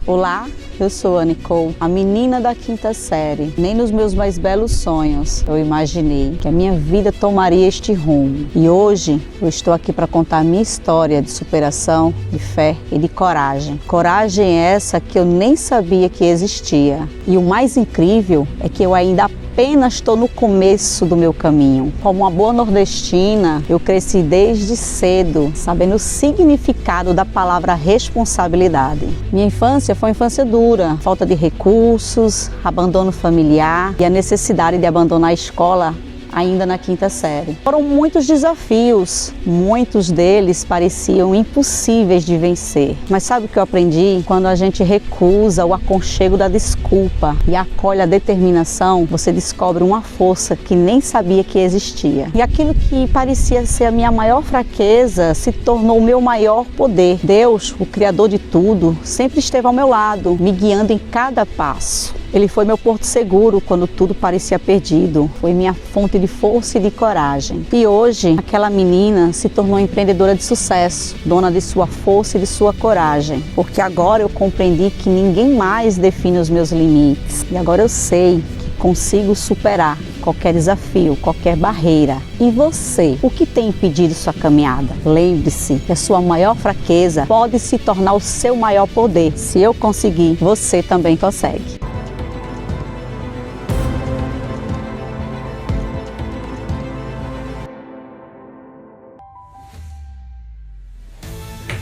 Olá, eu sou a Nicole, a menina da quinta série. Nem nos meus mais belos sonhos eu imaginei que a minha vida tomaria este rumo. E hoje eu estou aqui para contar a minha história de superação, de fé e de coragem. Coragem essa que eu nem sabia que existia. E o mais incrível é que eu ainda apenas estou no começo do meu caminho. Como uma boa nordestina, eu cresci desde cedo, sabendo o significado da palavra responsabilidade. Minha infância foi uma infância dura, falta de recursos, abandono familiar e a necessidade de abandonar a escola ainda na quinta série. Foram muitos desafios, muitos deles pareciam impossíveis de vencer. Mas sabe o que eu aprendi? Quando a gente recusa o aconchego da desculpa e acolhe a determinação, você descobre uma força que nem sabia que existia. E aquilo que parecia ser a minha maior fraqueza se tornou o meu maior poder. Deus, o Criador de tudo, sempre esteve ao meu lado, me guiando em cada passo. Ele foi meu porto seguro quando tudo parecia perdido. Foi minha fonte de força e de coragem. E hoje, aquela menina se tornou empreendedora de sucesso, dona de sua força e de sua coragem. Porque agora eu compreendi que ninguém mais define os meus limites. E agora eu sei que consigo superar qualquer desafio, qualquer barreira. E você, o que tem impedido sua caminhada? Lembre-se que a sua maior fraqueza pode se tornar o seu maior poder. Se eu conseguir, você também consegue.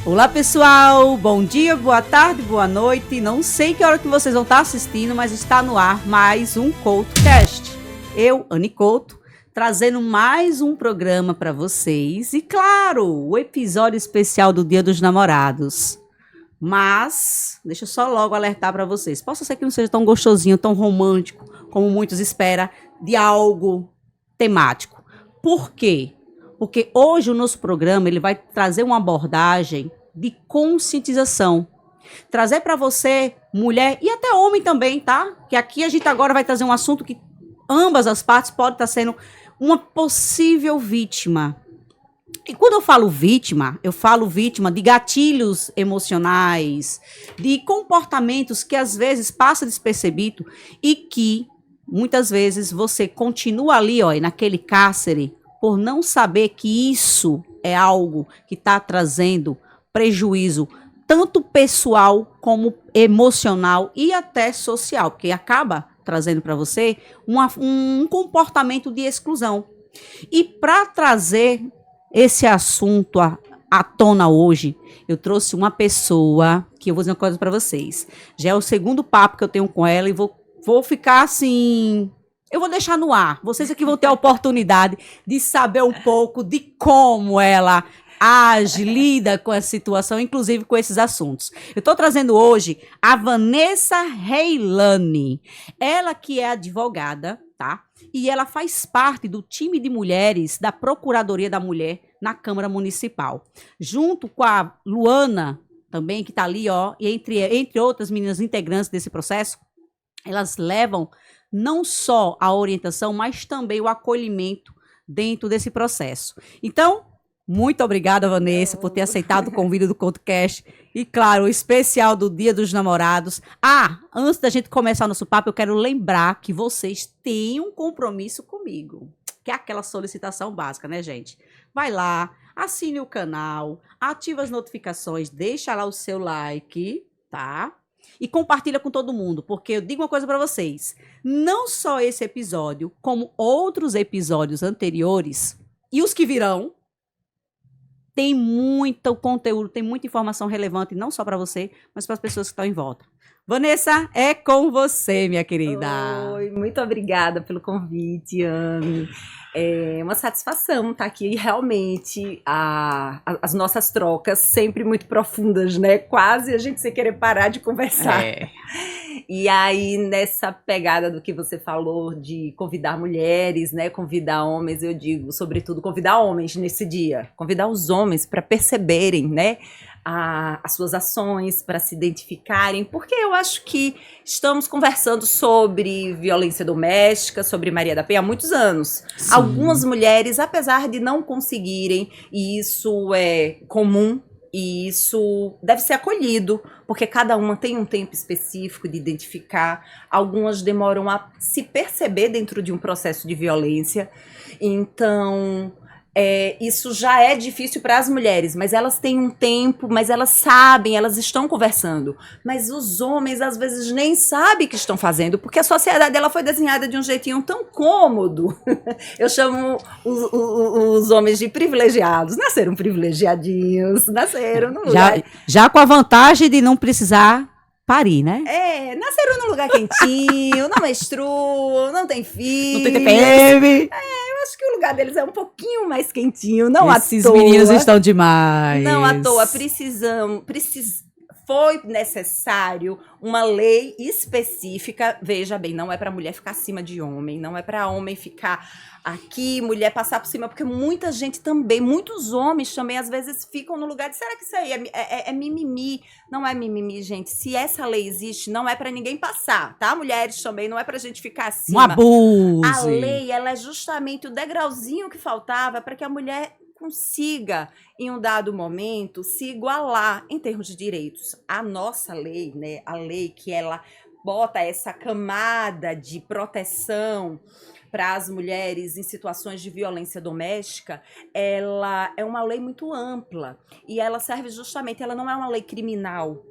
Olá pessoal, bom dia, boa tarde, boa noite. Não sei que hora que vocês vão estar assistindo, mas está no ar mais um CoutoCast. Eu, Anny Couto, trazendo mais um programa para vocês. E claro, o episódio especial do Dia dos Namorados. Mas, deixa eu só logo alertar para vocês. Possa ser que não seja tão gostosinho, tão romântico, como muitos esperam, de algo temático. Por quê? Porque hoje o nosso programa ele vai trazer uma abordagem de conscientização. Trazer para você, mulher e até homem também, tá? Que aqui a gente agora vai trazer um assunto que ambas as partes podem estar sendo uma possível vítima. E quando eu falo vítima de gatilhos emocionais, de comportamentos que às vezes passa despercebido e que muitas vezes você continua ali, ó, naquele cárcere, por não saber que isso é algo que está trazendo prejuízo tanto pessoal como emocional e até social, porque acaba trazendo para você um comportamento de exclusão. E para trazer esse assunto à tona hoje, eu trouxe uma pessoa que eu vou dizer uma coisa para vocês. Já é o segundo papo que eu tenho com ela e vou ficar assim... Eu vou deixar no ar. Vocês aqui vão ter a oportunidade de saber um pouco de como ela age, lida com essa situação, inclusive com esses assuntos. Eu estou trazendo hoje a Vanessa Reilani. Ela que é advogada, tá? E ela faz parte do time de mulheres da Procuradoria da Mulher na Câmara Municipal. Junto com a Luana, também, que está ali, ó, e entre outras meninas integrantes desse processo, elas levam não só a orientação, mas também o acolhimento dentro desse processo. Então, muito obrigada, Vanessa, por ter aceitado o convite do CoutoCast. E, claro, o especial do Dia dos Namorados. Antes da gente começar o nosso papo, eu quero lembrar que vocês têm um compromisso comigo, que é aquela solicitação básica, né, gente? Vai lá, assine o canal, ativa as notificações, deixa lá o seu like, tá? E compartilha com todo mundo, porque eu digo uma coisa para vocês, não só esse episódio, como outros episódios anteriores e os que virão, tem muito conteúdo, tem muita informação relevante, não só para você, mas para as pessoas que estão em volta. Vanessa, é com você, minha querida. Oi, muito obrigada pelo convite, Anny. É uma satisfação estar aqui. E realmente, as nossas trocas sempre muito profundas, né? Quase a gente sem querer parar de conversar. E aí, nessa pegada do que você falou de convidar mulheres, né? Convidar homens, eu digo, sobretudo, convidar homens nesse dia. Convidar os homens para perceberem, né? As suas ações, para se identificarem, porque eu acho que estamos conversando sobre violência doméstica, sobre Maria da Penha há muitos anos. Sim. Algumas mulheres, apesar de não conseguirem, e isso é comum E isso deve ser acolhido, porque cada uma tem um tempo específico de identificar. Algumas demoram a se perceber dentro de um processo de violência. Então, isso já é difícil para as mulheres, mas elas têm um tempo, mas elas sabem, elas estão conversando. Mas os homens, às vezes, nem sabem o que estão fazendo, porque a sociedade ela foi desenhada de um jeitinho tão cômodo. Eu chamo os homens de privilegiados. Nasceram privilegiadinhos, nasceram no lugar... Já com a vantagem de não precisar parir, né? Nasceram num lugar quentinho, não menstruam, não tem filhos. Não tem TPM. Acho que o lugar deles é um pouquinho mais quentinho, não à toa. Esses meninos estão demais. Não à toa, foi necessário uma lei específica. Veja bem, não é para mulher ficar acima de homem, não é para homem ficar aqui, mulher passar por cima, porque muita gente também, muitos homens também às vezes ficam no lugar de, será que isso aí é mimimi? Não é mimimi, gente. Se essa lei existe, não é para ninguém passar, tá? Mulheres também, não é pra gente ficar acima. Um abuso. A lei, ela é justamente o degrauzinho que faltava para que a mulher consiga, em um dado momento, se igualar em termos de direitos. A nossa lei, né, a lei que ela bota essa camada de proteção para as mulheres em situações de violência doméstica, ela é uma lei muito ampla e ela serve justamente, ela não é uma lei criminal,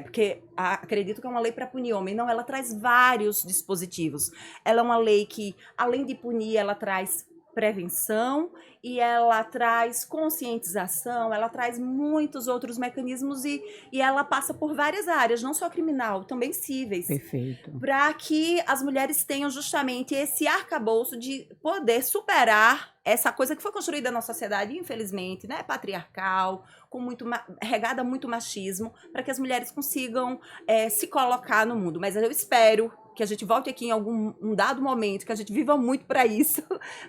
porque acredito que é uma lei para punir homem, não, ela traz vários dispositivos. Ela é uma lei que, além de punir, ela traz prevenção e ela traz conscientização, ela traz muitos outros mecanismos e ela passa por várias áreas, não só criminal, também cíveis. Perfeito. Para que as mulheres tenham justamente esse arcabouço de poder superar essa coisa que foi construída na sociedade, infelizmente, né, patriarcal, regada a muito machismo, para que as mulheres consigam se colocar no mundo. Mas eu espero que a gente volte aqui em um dado momento, que a gente viva muito para isso,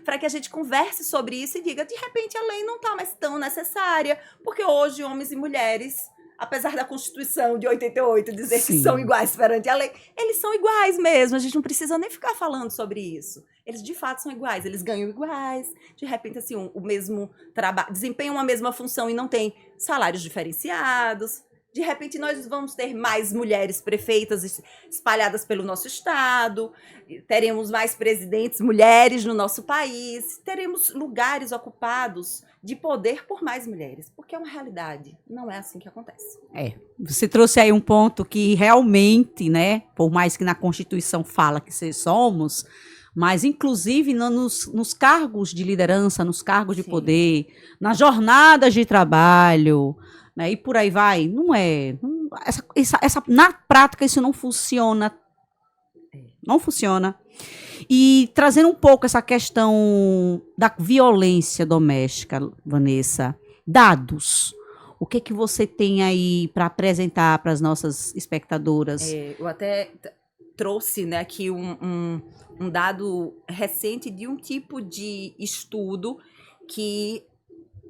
para que a gente converse sobre isso e diga, de repente a lei não está mais tão necessária, porque hoje homens e mulheres, apesar da Constituição de 88 dizer que são iguais perante a lei, eles são iguais mesmo, a gente não precisa nem ficar falando sobre isso. Eles de fato são iguais, eles ganham iguais, de repente assim, o mesmo trabalho, desempenham a mesma função e não tem salários diferenciados. De repente, nós vamos ter mais mulheres prefeitas espalhadas pelo nosso estado, teremos mais presidentes mulheres no nosso país, teremos lugares ocupados de poder por mais mulheres, porque é uma realidade, não é assim que acontece. Você trouxe aí um ponto que realmente, né, por mais que na Constituição fala que somos, mas inclusive nos cargos de liderança, nos cargos de poder, nas jornadas de trabalho, né, e por aí vai, na prática isso não funciona. Não funciona. E trazendo um pouco essa questão da violência doméstica, Vanessa, dados. O que você tem aí para apresentar para as nossas espectadoras? Eu até trouxe, né, aqui um dado recente de um tipo de estudo que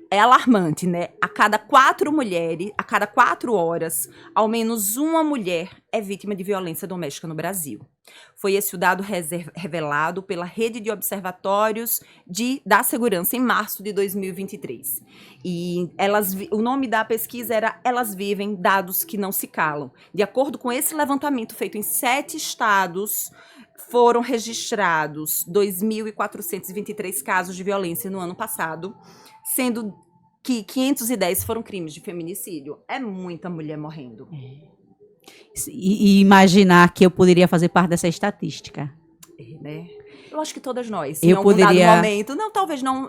é alarmante, né? A cada 4 mulheres, a cada 4 horas, ao menos uma mulher é vítima de violência doméstica no Brasil. Foi esse o dado revelado pela Rede de Observatórios da Segurança em março de 2023. E o nome da pesquisa era Elas Vivem, Dados que Não Se Calam. De acordo com esse levantamento feito em 7 estados, foram registrados 2.423 casos de violência no ano passado, sendo que 510 foram crimes de feminicídio. É muita mulher morrendo. E imaginar que eu poderia fazer parte dessa estatística. Né? Eu acho que todas nós. Eu poderia... dado momento. Não, talvez não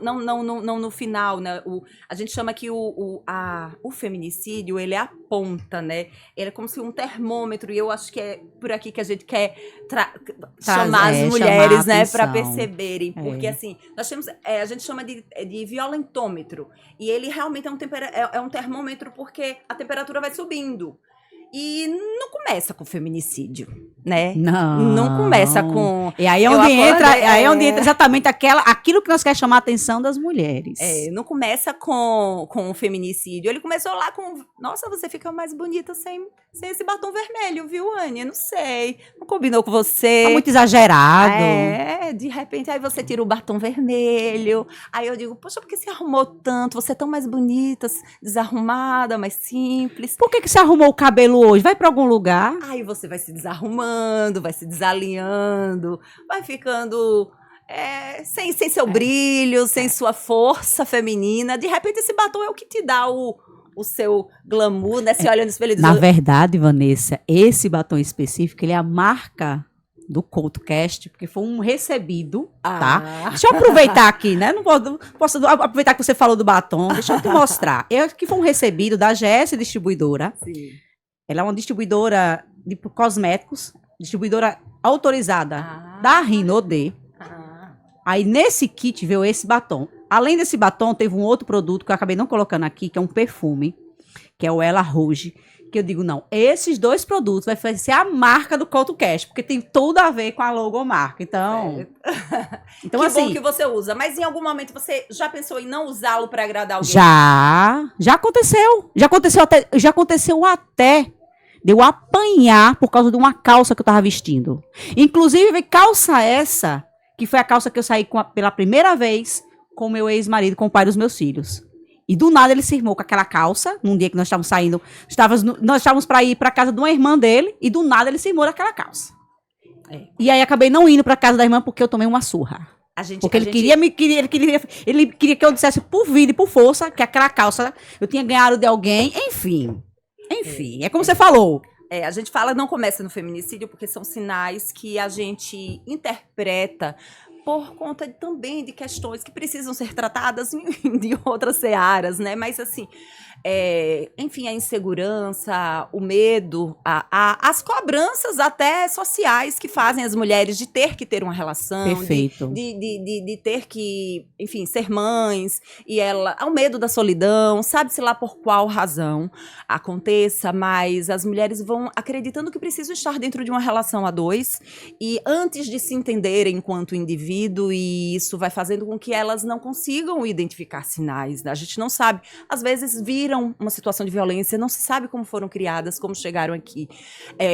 no final, né? A gente chama que o feminicídio, ele é a ponta, né? Ele é como se um termômetro, e eu acho que é por aqui que a gente quer chamar as mulheres, né? Para perceberem. Porque, assim, nós temos... a gente chama de violentômetro. E ele realmente é um termômetro porque a temperatura vai subindo. E não começa com feminicídio, né? Não. Não começa com... E aí é onde entra exatamente aquilo que nós queremos chamar a atenção das mulheres. Não começa com o feminicídio. Ele começou lá com... Nossa, você fica mais bonita sem esse batom vermelho, viu, Anny? Não sei. Não combinou com você. Tá muito exagerado. De repente, aí você tira o batom vermelho. Aí eu digo, poxa, por que você arrumou tanto? Você é tão mais bonita, desarrumada, mais simples. Por que você arrumou o cabelo hoje? Vai pra algum lugar? Aí você vai se desarrumando, vai se desalinhando, vai ficando sem seu brilho, sem sua força feminina. De repente, esse batom é o que te dá o seu glamour, né? Se olha no espelho e diz, Na verdade, Vanessa, esse batom específico, ele é a marca do CoutoCast, porque foi um recebido, tá? Deixa eu aproveitar aqui, né? Não posso aproveitar que você falou do batom, deixa eu te mostrar. Que foi um recebido da GS Distribuidora. Sim. Ela é uma distribuidora de cosméticos, distribuidora autorizada da Rinode. Aí nesse kit veio esse batom. Além desse batom, teve um outro produto que eu acabei não colocando aqui, que é um perfume, que é o Ela Rouge. Que eu digo, não, esses 2 produtos vai ser a marca do CoutoCast, porque tem tudo a ver com a logomarca. Então, que assim, bom que você usa. Mas em algum momento você já pensou em não usá-lo para agradar alguém? Já aconteceu. Já aconteceu até de eu apanhar por causa de uma calça que eu tava vestindo. Inclusive, calça essa, que foi a calça que eu saí pela primeira vez com meu ex-marido, com o pai dos meus filhos. E do nada ele se irmou com aquela calça, num dia que nós estávamos saindo, nós estávamos para ir para casa de uma irmã dele, e do nada ele se irmou daquela calça. E aí acabei não indo para casa da irmã porque eu tomei uma surra. Porque ele queria que eu dissesse por vida e por força que aquela calça eu tinha ganhado de alguém, enfim, é como você falou. A gente fala, não começa no feminicídio, porque são sinais que a gente interpreta por conta também de questões que precisam ser tratadas de outras searas, né? Mas, assim, enfim, a insegurança, o medo, as cobranças até sociais que fazem as mulheres de ter que ter uma relação. Perfeito. De ter que, enfim, ser mães, e o medo da solidão, sabe-se lá por qual razão aconteça, mas as mulheres vão acreditando que precisam estar dentro de uma relação a 2, e antes de se entenderem enquanto indivíduo, e isso vai fazendo com que elas não consigam identificar sinais, né? A gente não sabe, às vezes viram uma situação de violência, não se sabe como foram criadas, como chegaram aqui,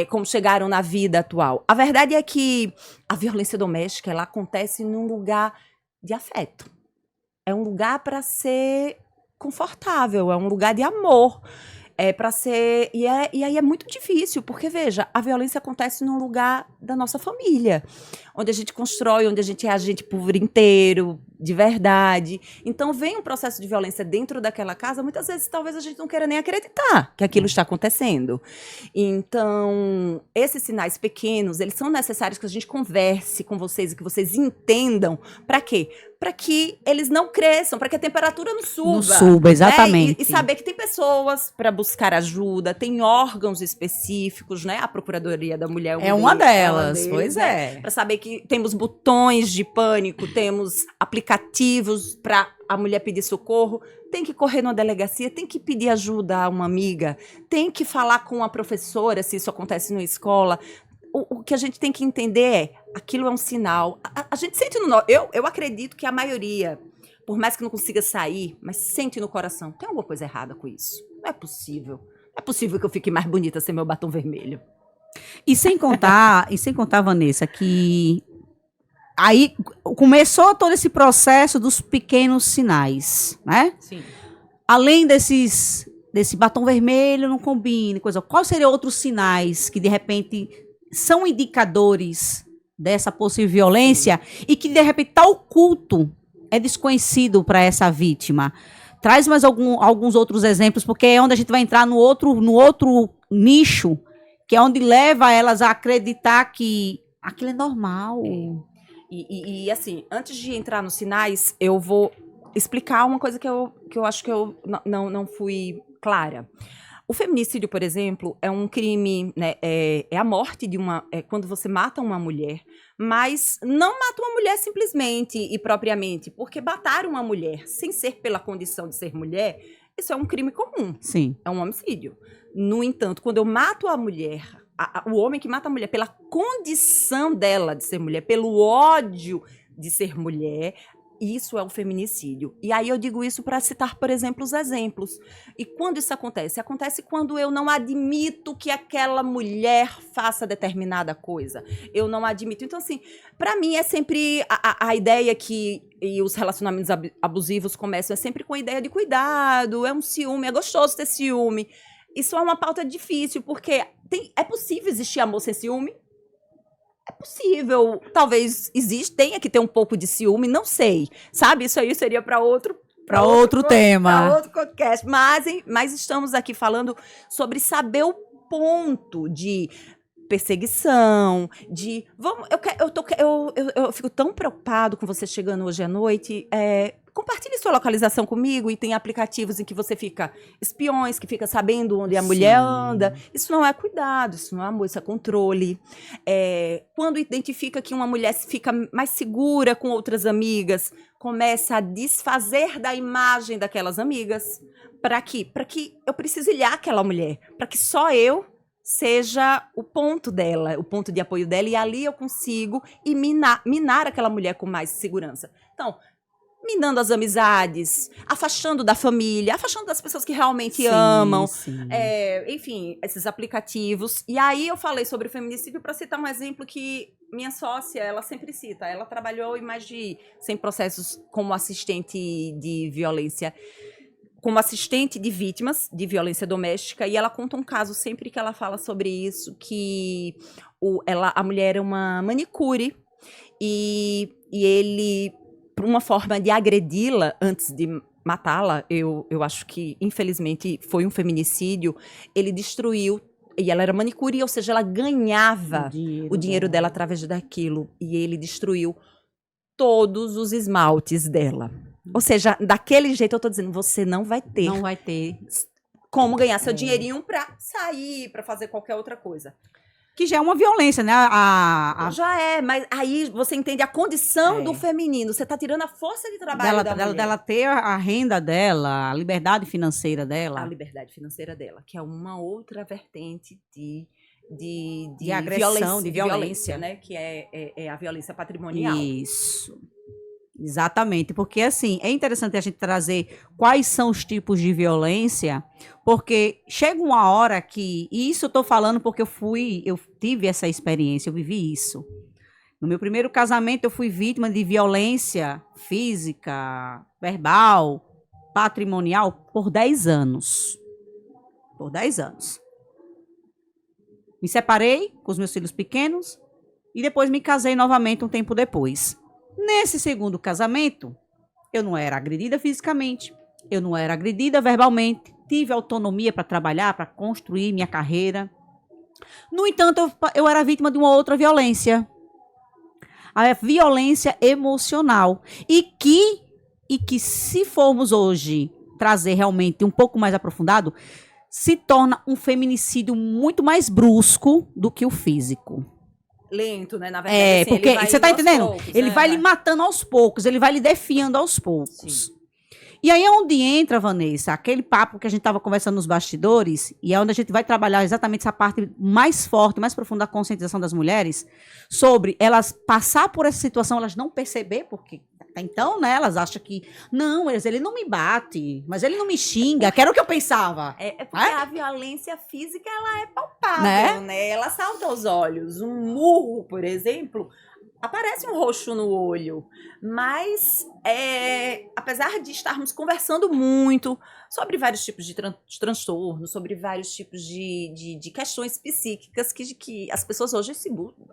como chegaram na vida atual. A verdade é que a violência doméstica, ela acontece num lugar de afeto. É um lugar para ser confortável, é um lugar de amor. Para ser. E aí é muito difícil, porque, veja, a violência acontece num lugar da nossa família, onde a gente constrói, onde a gente é agente por inteiro, de verdade. Então, vem um processo de violência dentro daquela casa, muitas vezes, talvez a gente não queira nem acreditar que aquilo está acontecendo. Então, esses sinais pequenos, eles são necessários que a gente converse com vocês e que vocês entendam. Para quê? Para que eles não cresçam, para que a temperatura não suba. Não suba, exatamente. Né? E saber que tem pessoas para buscar ajuda, tem órgãos específicos, né? A Procuradoria da Mulher é uma delas, pois é. Para saber que temos botões de pânico, temos aplicativos para a mulher pedir socorro, tem que correr numa delegacia, tem que pedir ajuda a uma amiga, tem que falar com a professora se isso acontece na escola. O que a gente tem que entender aquilo é um sinal. A gente sente eu acredito que a maioria, por mais que não consiga sair, mas sente no coração, tem alguma coisa errada com isso. Não é possível. Não é possível que eu fique mais bonita sem meu batom vermelho. E sem contar, Vanessa, que aí começou todo esse processo dos pequenos sinais, né? Sim. Além desse batom vermelho, não combina, coisa. Quais seriam outros sinais que, de repente, são indicadores dessa possível violência e que, de repente, tá oculto, é desconhecido para essa vítima? Traz mais alguns outros exemplos, porque é onde a gente vai entrar no outro nicho, que é onde leva elas a acreditar que aquilo é normal. E assim, antes de entrar nos sinais, eu vou explicar uma coisa que eu acho que eu não fui clara. O feminicídio, por exemplo, é um crime, né, é a morte de quando você mata uma mulher, mas não mata uma mulher simplesmente e propriamente, porque matar uma mulher sem ser pela condição de ser mulher isso é um crime comum, Sim. é um homicídio. No entanto, quando eu mato a mulher, o homem que mata a mulher pela condição dela de ser mulher, pelo ódio de ser mulher, isso é um feminicídio. E aí eu digo isso para citar, por exemplo, os exemplos. E quando isso acontece? Acontece quando eu não admito que aquela mulher faça determinada coisa. Eu não admito. Então, assim, para mim é sempre a ideia que e os relacionamentos abusivos começam é sempre com a ideia de cuidado, é um ciúme, é gostoso ter ciúme. Isso é uma pauta difícil, porque é possível existir amor sem ciúme? É possível, talvez tenha que ter um pouco de ciúme, não sei, sabe? Isso aí seria para outro tema. Para outro podcast. Mas estamos aqui falando sobre saber o ponto de perseguição, de eu fico tão preocupado com você chegando hoje à noite. Compartilhe sua localização comigo e tem aplicativos em que você fica espiões, que fica sabendo onde a mulher anda. Isso não é cuidado, isso não é amor, isso é controle. Quando identifica que uma mulher fica mais segura com outras amigas, começa a desfazer da imagem daquelas amigas. Para quê? Para que eu preciso ilhar aquela mulher, para que só eu seja o ponto dela, o ponto de apoio dela, e ali eu consigo minar aquela mulher com mais segurança. Então, minando as amizades, afastando da família, afastando das pessoas que realmente amam, enfim, esses aplicativos. E aí eu falei sobre o feminicídio para citar um exemplo que minha sócia, ela sempre cita. Ela trabalhou em mais de 100 processos como assistente de violência, como assistente de vítimas de violência doméstica, e ela conta um caso sempre que ela fala sobre isso, que a mulher era uma manicure, e ele, por uma forma de agredi-la antes de matá-la, eu acho que, infelizmente, foi um feminicídio, ele destruiu, e ela era manicure, ou seja, ela ganhava o dinheiro dela através daquilo, e ele destruiu todos os esmaltes dela. Ou seja, daquele jeito eu tô dizendo, você não vai ter como ganhar seu dinheirinho pra sair, pra fazer qualquer outra coisa. Que já é uma violência, né? Já é, mas aí você entende a condição do feminino. Você tá tirando a força de trabalho dela ter a renda dela, a liberdade financeira dela. A liberdade financeira dela, que é uma outra vertente de agressão, de violência, né? Que é a violência patrimonial. Isso. Exatamente, porque assim, é interessante a gente trazer quais são os tipos de violência, porque chega uma hora que, e isso eu tô falando porque eu tive essa experiência, eu vivi isso. No meu primeiro casamento eu fui vítima de violência física, verbal, patrimonial por 10 anos. Por 10 anos. Me separei com os meus filhos pequenos e depois me casei novamente um tempo depois. Nesse segundo casamento, eu não era agredida fisicamente, eu não era agredida verbalmente, tive autonomia para trabalhar, para construir minha carreira. No entanto, eu era vítima de uma outra violência, a violência emocional, e que se formos hoje trazer realmente um pouco mais aprofundado, se torna um feminicídio muito mais brusco do que o físico. Lento, né? Na verdade, assim, porque você tá entendendo? Poucos, ele vai lhe matando aos poucos, ele vai lhe defiando aos poucos. Sim. E aí é onde entra, Vanessa, aquele papo que a gente estava conversando nos bastidores, e é onde a gente vai trabalhar exatamente essa parte mais forte, mais profunda da conscientização das mulheres, sobre elas passar por essa situação, elas não perceber, porque então, né, elas acham que, não, ele não me bate, mas ele não me xinga, que era o que eu pensava. Porque a violência física, ela é palpável, né? Ela salta aos olhos. Um murro, por exemplo, aparece um roxo no olho, mas apesar de estarmos conversando muito sobre vários tipos de transtornos, sobre vários tipos de questões psíquicas que as pessoas hoje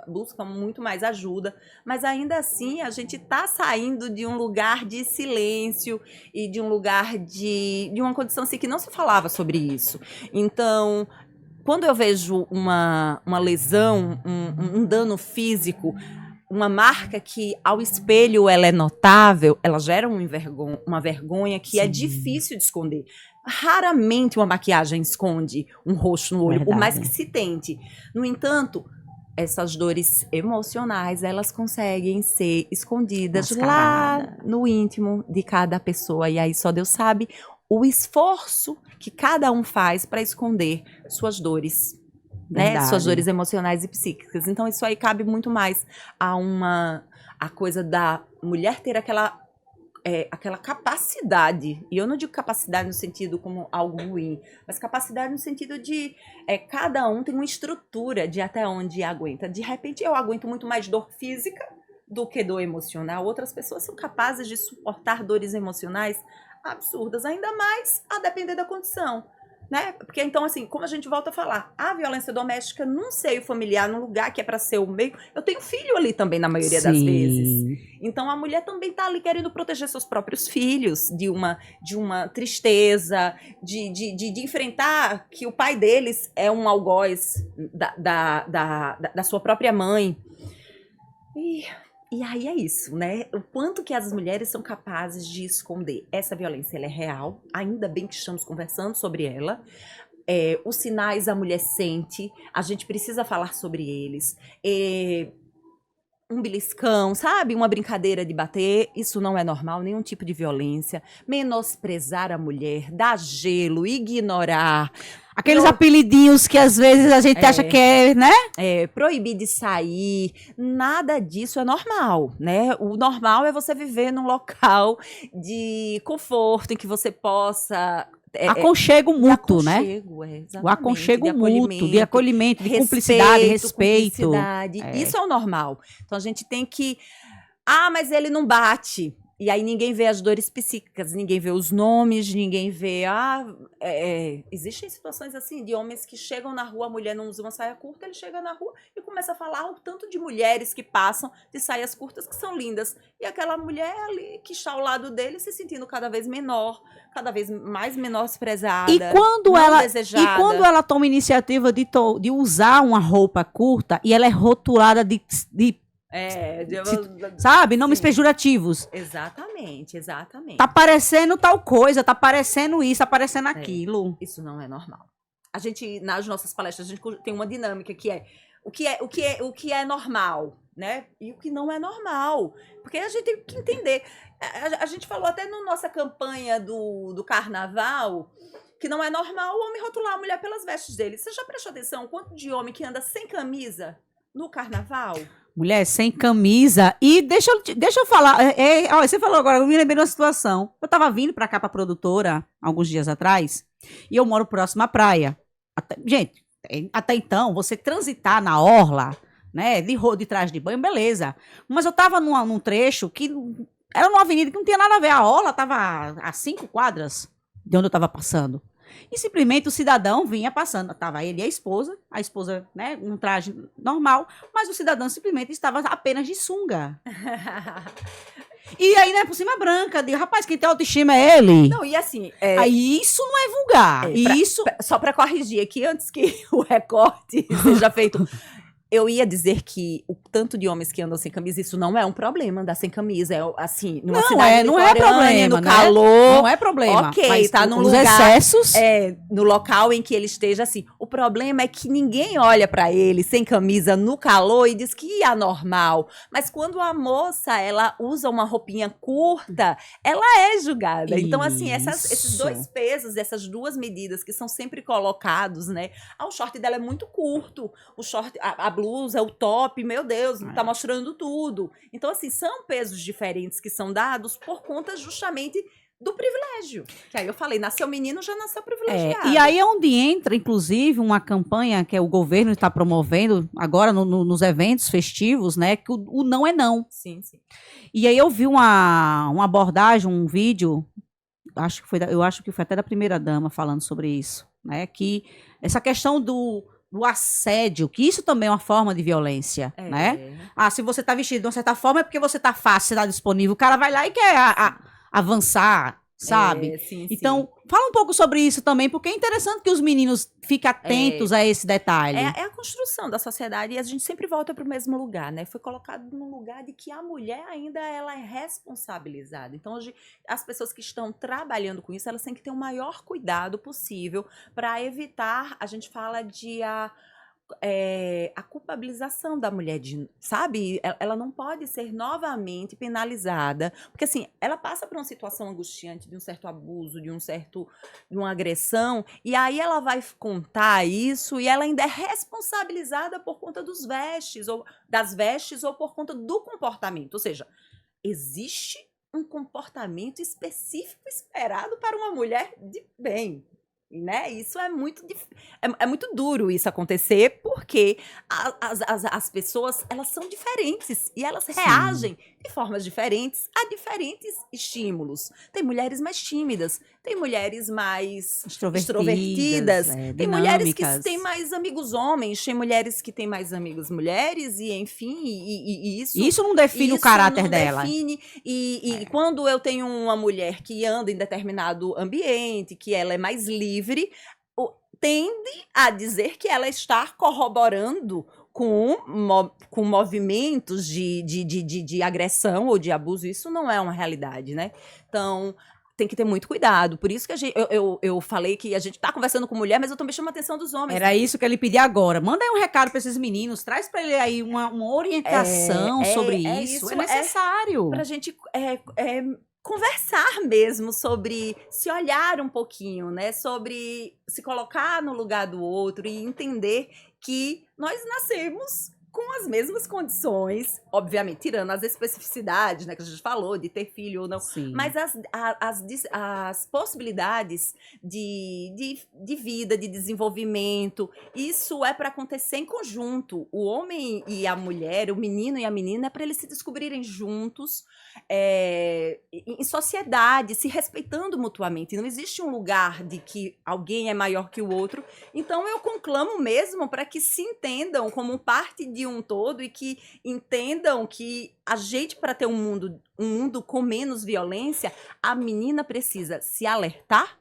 buscam muito mais ajuda, mas ainda assim a gente está saindo de um lugar de silêncio e de um lugar de uma condição assim que não se falava sobre isso. Então, quando eu vejo uma lesão, um dano físico, uma marca que ao espelho ela é notável, ela gera uma vergonha que é difícil de esconder. Raramente uma maquiagem esconde um rosto no olho, por mais que se tente. No entanto, essas dores emocionais, elas conseguem ser escondidas lá no íntimo de cada pessoa. E aí só Deus sabe o esforço que cada um faz para esconder suas dores, né? Verdade. Suas dores emocionais e psíquicas. Então isso aí cabe muito mais a coisa da mulher ter aquela capacidade, e eu não digo capacidade no sentido como algo ruim, mas capacidade no sentido de cada um tem uma estrutura de até onde aguenta. De repente eu aguento muito mais dor física do que dor emocional. Outras pessoas são capazes de suportar dores emocionais absurdas, ainda mais a depender da condição, né? Porque então, assim, como a gente volta a falar, a violência doméstica num seio familiar, num lugar que é para ser o meio, eu tenho filho ali também na maioria das vezes. Então a mulher também tá ali querendo proteger seus próprios filhos de uma tristeza, de enfrentar que o pai deles é um algoz da sua própria mãe. E aí é isso, né? O quanto que as mulheres são capazes de esconder. Essa violência, ela é real, ainda bem que estamos conversando sobre ela. Os sinais a mulher sente, a gente precisa falar sobre eles. Um beliscão, sabe? Uma brincadeira de bater, isso não é normal, nenhum tipo de violência. Menosprezar a mulher, dar gelo, ignorar. Aqueles apelidinhos que às vezes a gente acha que é, né? Proibir de sair, nada disso é normal, né? O normal é você viver num local de conforto, em que você possa... aconchego mútuo, né? Exatamente, o aconchego mútuo, de acolhimento, de cumplicidade, respeito. Cumplicidade. Isso é o normal. Então a gente tem que... mas ele não bate. E aí ninguém vê as dores psíquicas, ninguém vê os nomes, ninguém vê... existem situações assim, de homens que chegam na rua, a mulher não usa uma saia curta, ele chega na rua e começa a falar o tanto de mulheres que passam de saias curtas que são lindas. E aquela mulher ali que está ao lado dele se sentindo cada vez menor, cada vez mais menosprezada, E quando desejada. E quando ela toma iniciativa de usar uma roupa curta e ela é rotulada de sabe? Nomes pejorativos. Exatamente. Tá parecendo tal coisa, tá parecendo isso, tá parecendo aquilo. Isso não é normal. A gente, nas nossas palestras, a gente tem uma dinâmica que é o que é normal, né? E o que não é normal. Porque a gente tem que entender. A gente falou até na nossa campanha do carnaval que não é normal o homem rotular a mulher pelas vestes dele. Você já prestou atenção quanto de homem que anda sem camisa no carnaval? Mulher sem camisa. E deixa eu falar. Olha, você falou agora, eu me lembrei de uma situação. Eu tava vindo pra cá, pra produtora, alguns dias atrás, e eu moro próximo à praia. Gente, até então, você transitar na orla, né, de trás de banho, beleza. Mas eu tava num trecho que era numa avenida que não tinha nada a ver. A orla tava a 5 quadras de onde eu tava passando. E simplesmente o cidadão vinha passando. Tava ele e a esposa, né, um traje normal, mas o cidadão simplesmente estava apenas de sunga. E aí, né, por cima branca, de rapaz, quem tem autoestima é ele. Não, e assim... Aí isso não é vulgar. Só para corrigir aqui, antes que o recorte seja feito... Eu ia dizer que o tanto de homens que andam sem camisa, isso não é um problema, andar sem camisa. É assim, numa cidade não é problema, no calor. Não é problema. Ok, mas tá num os lugar... excessos... no local em que ele esteja assim. O problema é que ninguém olha pra ele sem camisa no calor e diz que é anormal. Mas quando a moça, ela usa uma roupinha curta, ela é julgada. Então, assim, esses dois pesos, essas duas medidas que são sempre colocados, né? O short dela é muito curto. O short... A blusa, o top, meu Deus, tá mostrando tudo. Então, assim, são pesos diferentes que são dados por conta justamente do privilégio. Que aí eu falei, nasceu menino, já nasceu privilegiado. E aí é onde entra, inclusive, uma campanha que o governo está promovendo agora nos eventos festivos, né? Que o não é não. Sim. E aí eu vi uma abordagem, um vídeo, eu acho que foi até da primeira-dama falando sobre isso, né? Que essa questão do assédio, que isso também é uma forma de violência, né? Se você tá vestido de uma certa forma é porque você tá fácil, você tá disponível, o cara vai lá e quer avançar, sabe? Sim. Então, fala um pouco sobre isso também, porque é interessante que os meninos fiquem atentos a esse detalhe. É a construção da sociedade e a gente sempre volta para o mesmo lugar, né? Foi colocado num lugar de que a mulher ainda ela é responsabilizada. Então, hoje, as pessoas que estão trabalhando com isso, elas têm que ter o maior cuidado possível para evitar, a gente fala de a culpabilização da mulher, sabe? Ela não pode ser novamente penalizada, porque assim, ela passa por uma situação angustiante de um certo abuso, de uma agressão, e aí ela vai contar isso e ela ainda é responsabilizada por conta das vestes ou por conta do comportamento. Ou seja, existe um comportamento específico esperado para uma mulher de bem. Né? Isso é muito duro isso acontecer, porque as pessoas, elas são diferentes e elas reagem de formas diferentes a diferentes estímulos. Tem mulheres mais tímidas, tem mulheres mais extrovertidas, tem mulheres que têm mais amigos homens, tem mulheres que têm mais amigos mulheres, e enfim, isso não define o caráter dela. Quando eu tenho uma mulher que anda em determinado ambiente, que ela é mais livre, tende a dizer que ela está corroborando com movimentos de agressão ou de abuso. Isso não é uma realidade, né? Então, tem que ter muito cuidado. Por isso que eu falei que a gente está conversando com mulher, mas eu também chamo a atenção dos homens. Era isso que ele pedia agora. Manda aí um recado para esses meninos, traz para ele aí uma orientação sobre isso. É necessário. Para a gente conversar mesmo sobre se olhar um pouquinho, né? Sobre se colocar no lugar do outro e entender que nós nascemos com as mesmas condições, obviamente, tirando as especificidades, né, que a gente falou, de ter filho ou não, Sim. Mas as possibilidades de vida, de desenvolvimento, isso é para acontecer em conjunto. O homem e a mulher, o menino e a menina, é para eles se descobrirem juntos, em sociedade, se respeitando mutuamente. Não existe um lugar de que alguém é maior que o outro. Então, eu conclamo mesmo para que se entendam como parte de um todo e que entendam que a gente, para ter um mundo com menos violência, a menina precisa se alertar,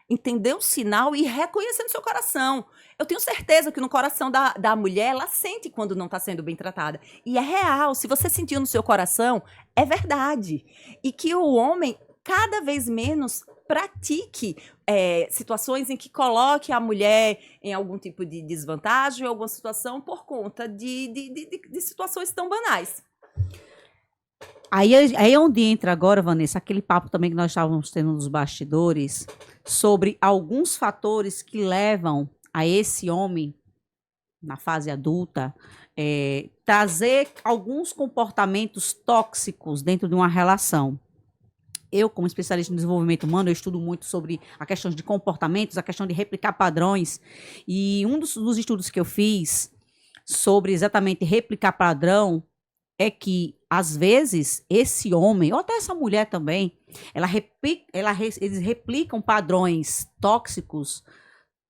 entender o sinal e reconhecer no seu coração. Eu tenho certeza que no coração da mulher, ela sente quando não está sendo bem tratada. E é real. Se você sentiu no seu coração, é verdade. E que o homem, cada vez menos, pratique situações em que coloque a mulher em algum tipo de desvantagem, ou alguma situação por conta de situações tão banais. Aí é onde entra agora, Vanessa, aquele papo também que nós estávamos tendo nos bastidores, sobre alguns fatores que levam a esse homem, na fase adulta, trazer alguns comportamentos tóxicos dentro de uma relação. Eu, como especialista em desenvolvimento humano, eu estudo muito sobre a questão de comportamentos, a questão de replicar padrões. E um dos estudos que eu fiz sobre exatamente replicar padrão é que, às vezes, esse homem, ou até essa mulher também, eles replicam padrões tóxicos,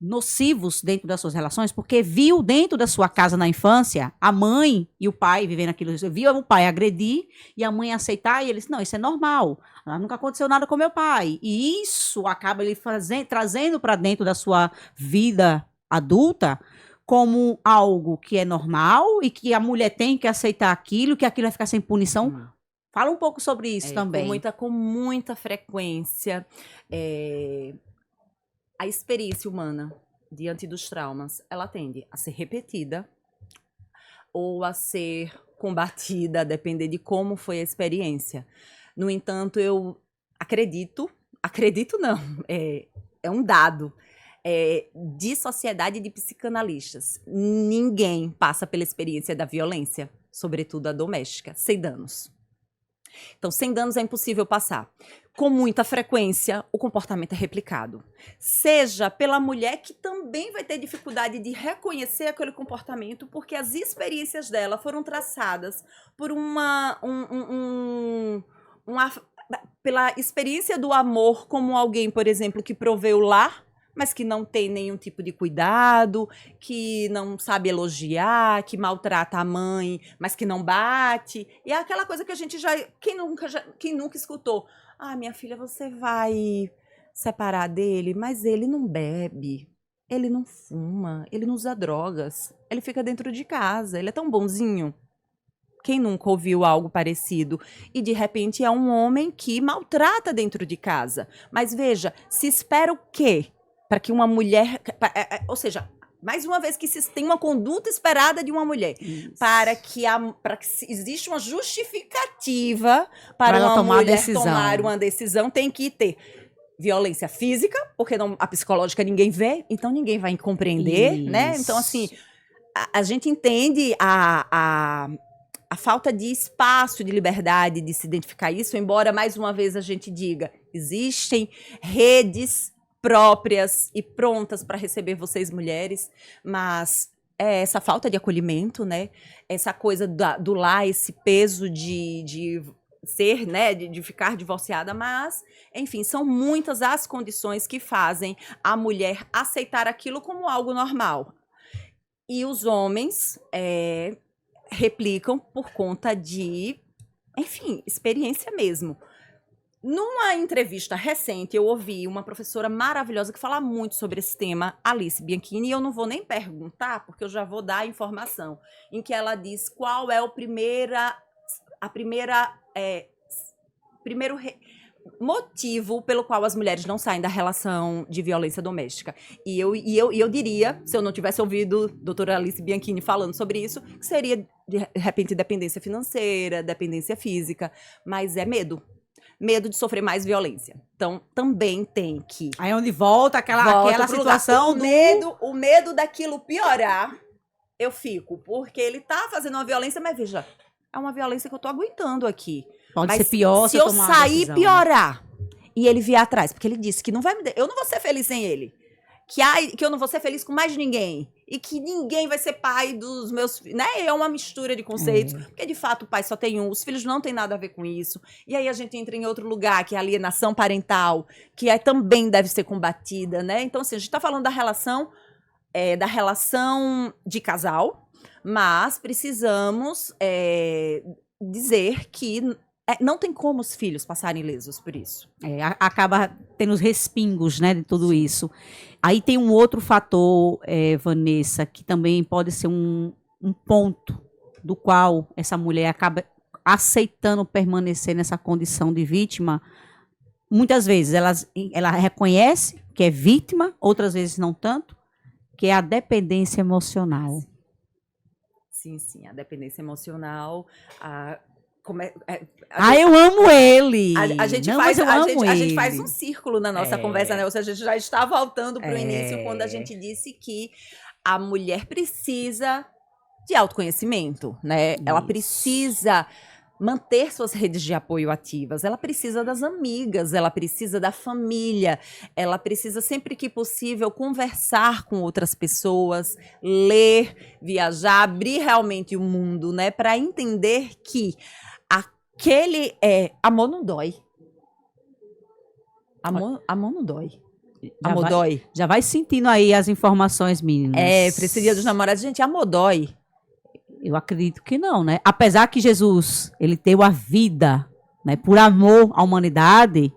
nocivos dentro das suas relações, porque viu dentro da sua casa na infância a mãe e o pai vivendo aquilo, viu o pai agredir e a mãe aceitar, e ele disse, não, isso é normal, nunca aconteceu nada com meu pai, e isso acaba ele trazendo para dentro da sua vida adulta como algo que é normal e que a mulher tem que aceitar aquilo, que aquilo vai ficar sem punição. Fala um pouco sobre isso também. Com muita frequência, a experiência humana diante dos traumas, ela tende a ser repetida ou a ser combatida, a depender de como foi a experiência. No entanto, eu acredito não, é um dado de sociedade de psicanalistas. Ninguém passa pela experiência da violência, sobretudo a doméstica, sem danos. Então, sem danos é impossível passar. Com muita frequência, o comportamento é replicado. Seja pela mulher, que também vai ter dificuldade de reconhecer aquele comportamento, porque as experiências dela foram traçadas por pela experiência do amor como alguém, por exemplo, que provê o lar, mas que não tem nenhum tipo de cuidado, que não sabe elogiar, que maltrata a mãe, mas que não bate. E é aquela coisa que a gente quem nunca escutou? Ah, minha filha, você vai separar dele, mas ele não bebe, ele não fuma, ele não usa drogas, ele fica dentro de casa, ele é tão bonzinho. Quem nunca ouviu algo parecido? E, de repente, é um homem que maltrata dentro de casa. Mas, veja, se espera o quê? Para que uma mulher... Ou seja, mais uma vez que se tem uma conduta esperada de uma mulher, para que exista uma justificativa para ela uma tomar a mulher decisão. tomar uma decisão, tem que ter violência física, porque a psicológica ninguém vê, então ninguém vai compreender, né? Então, assim, a gente entende a falta de espaço, de liberdade de se identificar isso, embora, mais uma vez, a gente diga, existem redes próprias e prontas para receber vocês, mulheres, mas é essa falta de acolhimento, né? Essa coisa do lar, esse peso de ser, né, de ficar divorciada, mas, enfim, são muitas as condições que fazem a mulher aceitar aquilo como algo normal. E os homens replicam por conta de, enfim, experiência mesmo. Numa entrevista recente, eu ouvi uma professora maravilhosa que fala muito sobre esse tema, Alice Bianchini, e eu não vou nem perguntar, porque eu já vou dar a informação, em que ela diz qual é primeiro motivo pelo qual as mulheres não saem da relação de violência doméstica. E eu diria, se eu não tivesse ouvido a doutora Alice Bianchini falando sobre isso, que seria, de repente, dependência financeira, dependência física, mas é medo. Medo de sofrer mais violência. Então, também tem que... Aí onde volta aquela situação o medo daquilo piorar, eu fico. Porque ele tá fazendo uma violência, mas veja, é uma violência que eu tô aguentando aqui. Pode mas ser pior se eu tomar uma sair decisão. piorar e ele vier atrás, porque ele disse que não vai eu não vou ser feliz sem ele. Que eu não vou ser feliz com mais ninguém. E que ninguém vai ser pai dos meus filhos. Né? É uma mistura de conceitos. Porque, de fato, o pai só tem um. Os filhos não têm nada a ver com isso. E aí a gente entra em outro lugar, que é a alienação parental. Que também deve ser combatida, né? Então, assim, a gente está falando da relação de casal. Mas precisamos dizer que não tem como os filhos passarem ilesos por isso. Acaba tendo os respingos, né, de tudo isso. Aí tem um outro fator, Vanessa, que também pode ser um ponto do qual essa mulher acaba aceitando permanecer nessa condição de vítima. Muitas vezes ela reconhece que é vítima, outras vezes não tanto, que é a dependência emocional. Sim, a dependência emocional, eu amo ele. A gente faz um círculo na nossa conversa, né? Ou seja, a gente já está voltando para o início, quando a gente disse que a mulher precisa de autoconhecimento, né? Isso. Ela precisa manter suas redes de apoio ativas, ela precisa das amigas, ela precisa da família, ela precisa, sempre que possível, conversar com outras pessoas, ler, viajar, abrir realmente o mundo, né? Para entender que amor não dói. Amor não dói. Amor dói. Já vai sentindo aí as informações, meninas. Precisa dos namorados. Gente, amor dói. Eu acredito que não, né? Apesar que Jesus, ele deu a vida, né, por amor à humanidade,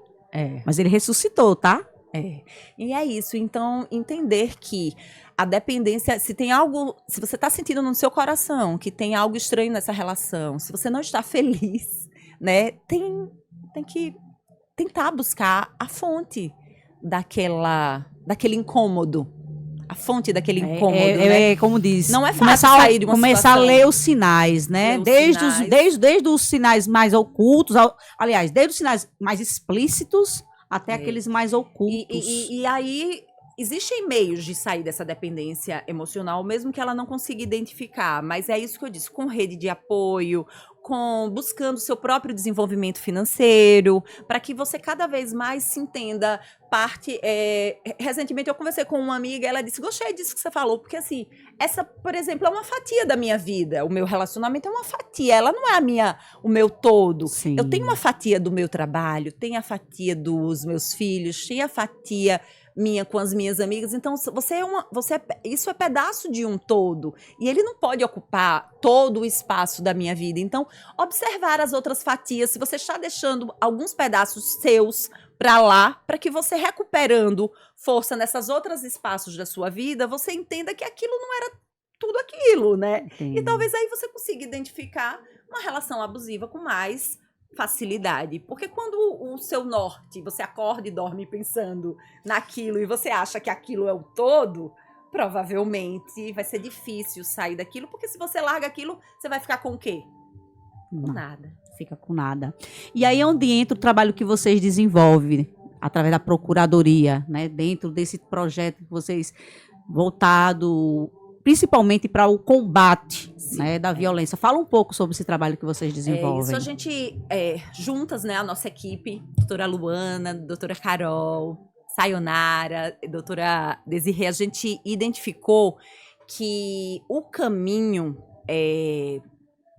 mas ele ressuscitou, tá? E é isso. Então, entender que a dependência, se você está sentindo no seu coração que tem algo estranho nessa relação, se você não está feliz, né, tem que tentar buscar a fonte daquele incômodo. A fonte daquele incômodo, né? Como diz. Não é fácil sair de uma começar situação. a ler os sinais, né? Desde os sinais mais ocultos, aliás, desde os sinais mais explícitos até aqueles mais ocultos. E aí existem meios de sair dessa dependência emocional, mesmo que ela não consiga identificar. Mas é isso que eu disse, com rede de apoio, buscando seu próprio desenvolvimento financeiro, para que você cada vez mais se entenda parte. Recentemente eu conversei com uma amiga, ela disse: gostei disso que você falou, porque assim, essa, por exemplo, é uma fatia da minha vida. O meu relacionamento é uma fatia, ela não é o meu todo. Sim. Eu tenho uma fatia do meu trabalho, tenho a fatia dos meus filhos, tenho a fatia minha com as minhas amigas. Então, isso é pedaço de um todo. E ele não pode ocupar todo o espaço da minha vida. Então, observar as outras fatias, se você está deixando alguns pedaços seus para lá, para que você, recuperando força nessas outros espaços da sua vida, você entenda que aquilo não era tudo aquilo, né? Entendi. E talvez aí você consiga identificar uma relação abusiva com mais facilidade. Porque quando o seu norte, você acorda e dorme pensando naquilo e você acha que aquilo é o todo, provavelmente vai ser difícil sair daquilo, porque se você larga aquilo, você vai ficar com o quê? Com Não. nada. Fica com nada. E aí é onde entra o trabalho que vocês desenvolvem através da procuradoria, né? Dentro desse projeto que vocês voltado principalmente para o combate, né, da violência. Fala um pouco sobre esse trabalho que vocês desenvolvem. Isso a gente, juntas, né, a nossa equipe, doutora Luana, doutora Carol, Sayonara, doutora Desirê, a gente identificou que o caminho,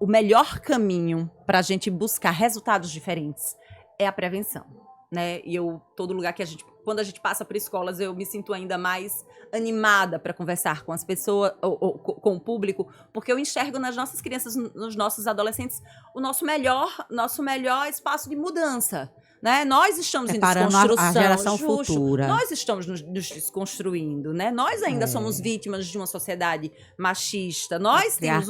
o melhor caminho para a gente buscar resultados diferentes é a prevenção, né? E todo lugar que quando a gente passa por escolas, eu me sinto ainda mais animada para conversar com as pessoas, ou com o público, porque eu enxergo nas nossas crianças, nos nossos adolescentes, o nosso melhor espaço de mudança. Né? Nós estamos em desconstrução, a geração futura. Nós estamos nos desconstruindo, né? Nós ainda somos vítimas de uma sociedade machista. Nós temos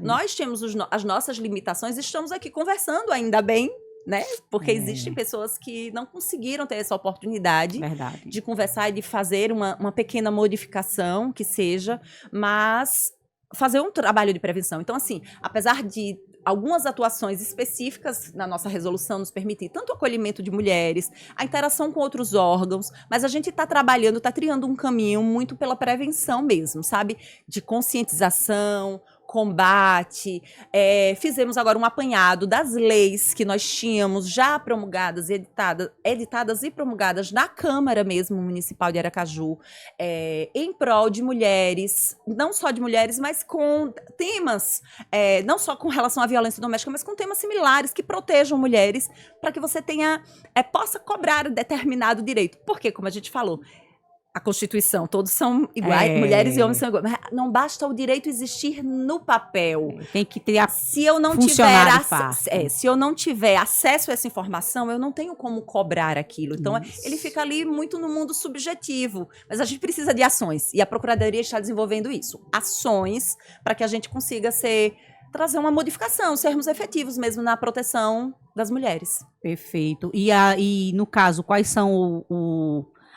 nós temos as nossas limitações. Estamos aqui conversando, ainda bem, né? Porque existem pessoas que não conseguiram ter essa oportunidade de conversar e de fazer uma pequena modificação, que seja, mas fazer um trabalho de prevenção. Então, assim, apesar de algumas atuações específicas na nossa resolução nos permitem tanto o acolhimento de mulheres, a interação com outros órgãos, mas a gente está trabalhando, está criando um caminho muito pela prevenção mesmo, sabe? De conscientização, combate, fizemos agora um apanhado das leis que nós tínhamos já promulgadas, editadas e promulgadas na Câmara mesmo Municipal de Aracaju, em prol de mulheres, não só de mulheres, mas com temas, não só com relação à violência doméstica, mas com temas similares que protejam mulheres, para que você possa cobrar determinado direito. Porque, como a gente falou, a Constituição, todos são iguais, mulheres e homens são iguais. Mas não basta o direito existir no papel. Tem que ter se eu não tiver acesso a essa informação, eu não tenho como cobrar aquilo. Então, ele fica ali muito no mundo subjetivo. Mas a gente precisa de ações. E a Procuradoria está desenvolvendo isso. Ações para que a gente consiga trazer uma modificação, sermos efetivos mesmo na proteção das mulheres. Perfeito. E no caso, quais são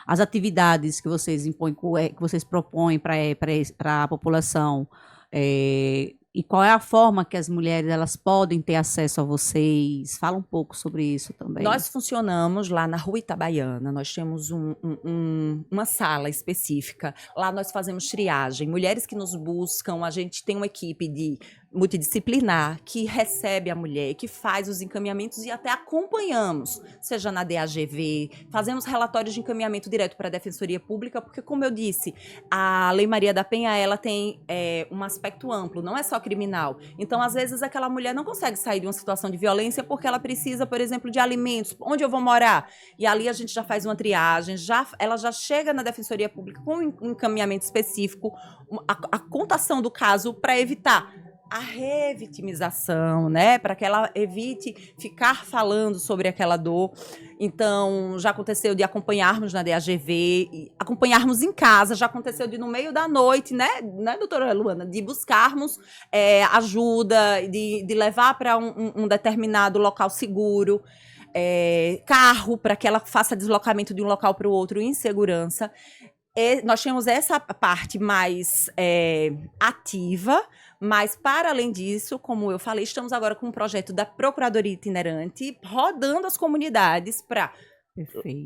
as atividades que vocês impõem, que vocês propõem para a população? E qual é a forma que as mulheres elas podem ter acesso a vocês? Fala um pouco sobre isso também. Nós funcionamos lá na Rua Itabaiana, nós temos uma sala específica. Lá nós fazemos triagem. Mulheres que nos buscam, a gente tem uma equipe multidisciplinar que recebe a mulher, que faz os encaminhamentos e até acompanhamos, seja na DAGV, fazemos relatórios de encaminhamento direto para a Defensoria Pública, porque, como eu disse, a Lei Maria da Penha, ela tem um aspecto amplo, não é só criminal. Então, às vezes, aquela mulher não consegue sair de uma situação de violência porque ela precisa, por exemplo, de alimentos. Onde eu vou morar? E ali a gente já faz uma triagem, ela já chega na Defensoria Pública com um encaminhamento específico, a contação do caso para evitar a revitimização, né? Para que ela evite ficar falando sobre aquela dor. Então, já aconteceu de acompanharmos na DAGV, acompanharmos em casa, já aconteceu de no meio da noite, né, doutora Luana? De buscarmos ajuda, de levar para um determinado local seguro, carro, para que ela faça deslocamento de um local para o outro em segurança. Nós temos essa parte mais ativa, mas, para além disso, como eu falei, estamos agora com um projeto da Procuradoria Itinerante, rodando as comunidades para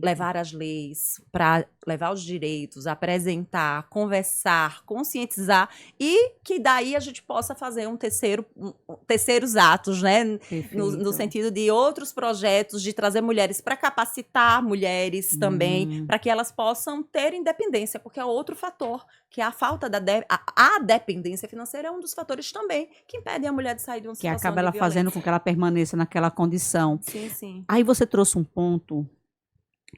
levar as leis, para levar os direitos, apresentar, conversar, conscientizar e que daí a gente possa fazer terceiros atos, né? No sentido de outros projetos, de trazer mulheres para capacitar mulheres também, para que elas possam ter independência, porque é outro fator, que a falta a dependência financeira é um dos fatores também que impedem a mulher de sair de uma situação de violência. Que acaba ela fazendo com que ela permaneça naquela condição. Sim, sim. Aí você trouxe um ponto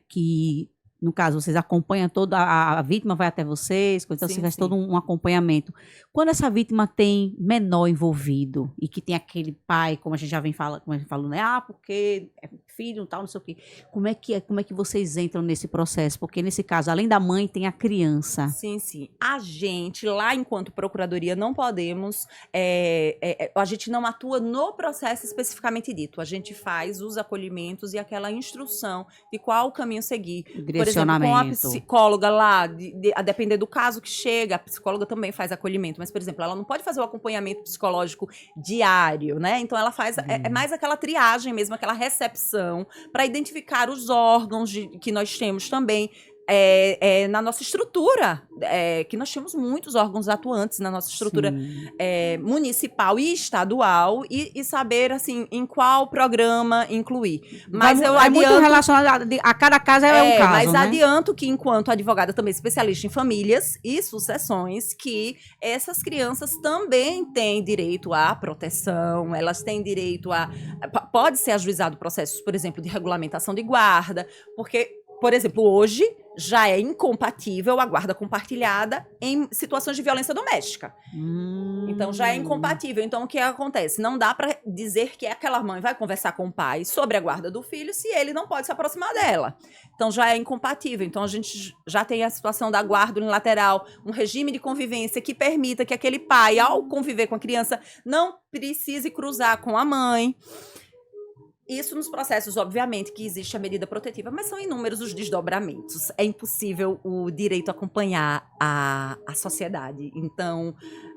que, no caso, vocês acompanham toda a vítima, vai até vocês, então você faz todo um acompanhamento. Quando essa vítima tem menor envolvido e que tem aquele pai, como a gente já vem falando, como a gente falou, né? Porque é filho, tal, não sei o quê. Como é que vocês entram nesse processo? Porque nesse caso, além da mãe, tem a criança. Sim, sim. A gente, lá enquanto Procuradoria, não podemos, a gente não atua no processo especificamente dito. A gente faz os acolhimentos e aquela instrução de qual o caminho seguir. Por por exemplo, com a relacionamento. psicóloga lá, a depender do caso que chega, a psicóloga também faz acolhimento, mas, por exemplo, ela não pode fazer o acompanhamento psicológico diário, né? Então ela faz, é mais aquela triagem mesmo, aquela recepção, para identificar os órgãos que nós temos também, na nossa estrutura, que nós temos muitos órgãos atuantes na nossa estrutura municipal e estadual, e saber, assim, em qual programa incluir. Mas eu é muito adianto, relacionado, a cada caso é um caso, mas né? adianto que, enquanto advogada também especialista em famílias e sucessões, que essas crianças também têm direito à proteção, elas têm direito pode ser ajuizado processos, por exemplo, de regulamentação de guarda, porque, por exemplo, hoje já é incompatível a guarda compartilhada em situações de violência doméstica. Então já é incompatível. Então o que acontece? Não dá para dizer que aquela mãe vai conversar com o pai sobre a guarda do filho se ele não pode se aproximar dela. Então já é incompatível. Então a gente já tem a situação da guarda unilateral, um regime de convivência que permita que aquele pai, ao conviver com a criança, não precise cruzar com a mãe. Isso nos processos, obviamente, que existe a medida protetiva, mas são inúmeros os desdobramentos. É impossível o direito acompanhar a sociedade. Então,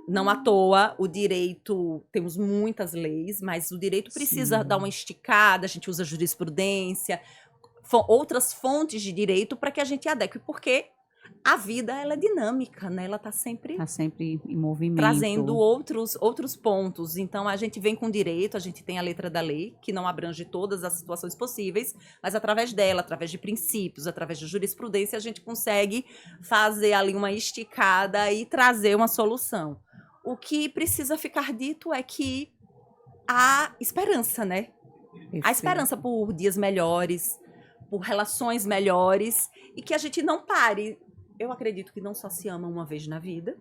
não à toa, o direito, temos muitas leis, mas o direito precisa dar uma esticada, a gente usa jurisprudência, outras fontes de direito para que a gente adeque, porque a vida, ela é dinâmica, né? Ela está sempre em movimento. Trazendo outros pontos. Então, a gente vem com direito, a gente tem a letra da lei, que não abrange todas as situações possíveis, mas através dela, através de princípios, através de jurisprudência, a gente consegue fazer ali uma esticada e trazer uma solução. O que precisa ficar dito é que há esperança, né? Perfeito. Há esperança por dias melhores, por relações melhores, e que a gente não pare. Eu acredito que não só se ama uma vez na vida.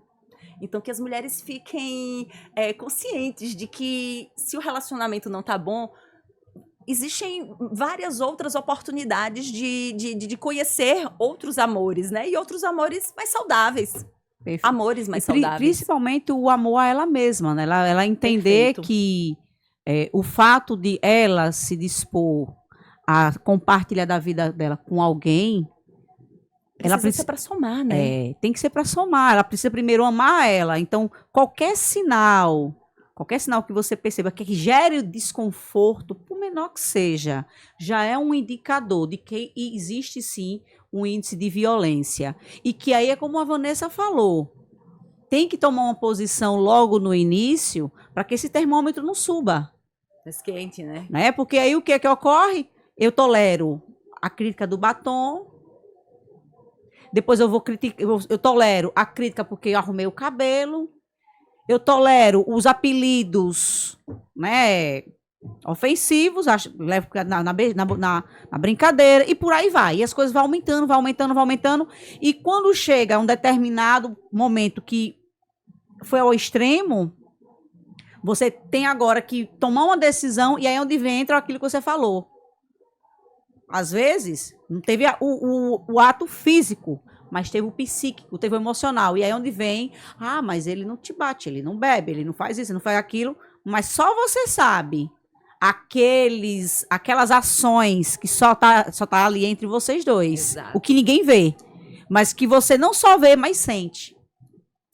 Então, que as mulheres fiquem conscientes de que, se o relacionamento não tá bom, existem várias outras oportunidades de conhecer outros amores, né? E outros amores mais saudáveis. Perfeito. Amores mais saudáveis. Principalmente o amor a ela mesma, né? Ela entender Perfeito. que o fato de ela se dispor a compartilhar da vida dela com alguém, ela precisa ser para somar, né? Tem que ser para somar. Ela precisa primeiro amar ela. Então, qualquer sinal que você perceba que gere desconforto, por menor que seja, já é um indicador de que existe sim um índice de violência. E que aí é como a Vanessa falou, tem que tomar uma posição logo no início para que esse termômetro não suba. Esquente, né? Porque aí o que é que ocorre? Eu tolero a crítica do batom, depois eu vou criticar, eu tolero a crítica porque eu arrumei o cabelo, eu tolero os apelidos, né, ofensivos, levo na brincadeira, e por aí vai. E as coisas vão aumentando, e quando chega a um determinado momento que foi ao extremo, você tem agora que tomar uma decisão, e aí é onde entra aquilo que você falou. Às vezes, não teve o ato físico, mas teve o psíquico, teve o emocional. E aí é onde vem, mas ele não te bate, ele não bebe, ele não faz isso, não faz aquilo. Mas só você sabe aquelas ações que só tá ali entre vocês dois. Exato. O que ninguém vê, mas que você não só vê, mas sente.